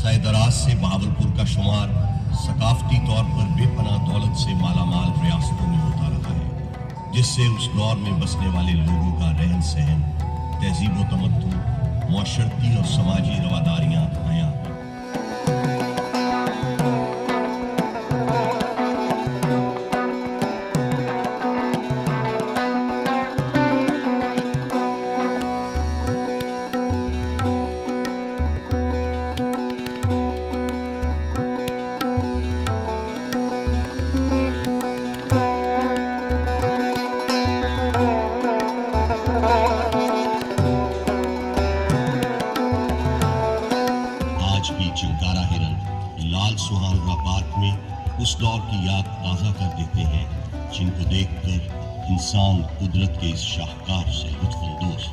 सैदराज से बहावलपुर का शुमार सकाफती तौर पर बेपनाह दौलत से मालामाल रियासतों में होता रहा है, जिससे उस दौर में बसने वाले लोगों का रहन सहन, तहजीब व तमद्दुन, मुआशरती और समाजी रवादारियां आया। चिंकारा हिरन लाल सुहाना पार्क में उस दौर की याद ताज़ा कर देते हैं, जिनको देखकर इंसान कुदरत के इस शाहकार से लुत्फ़ अंदोज़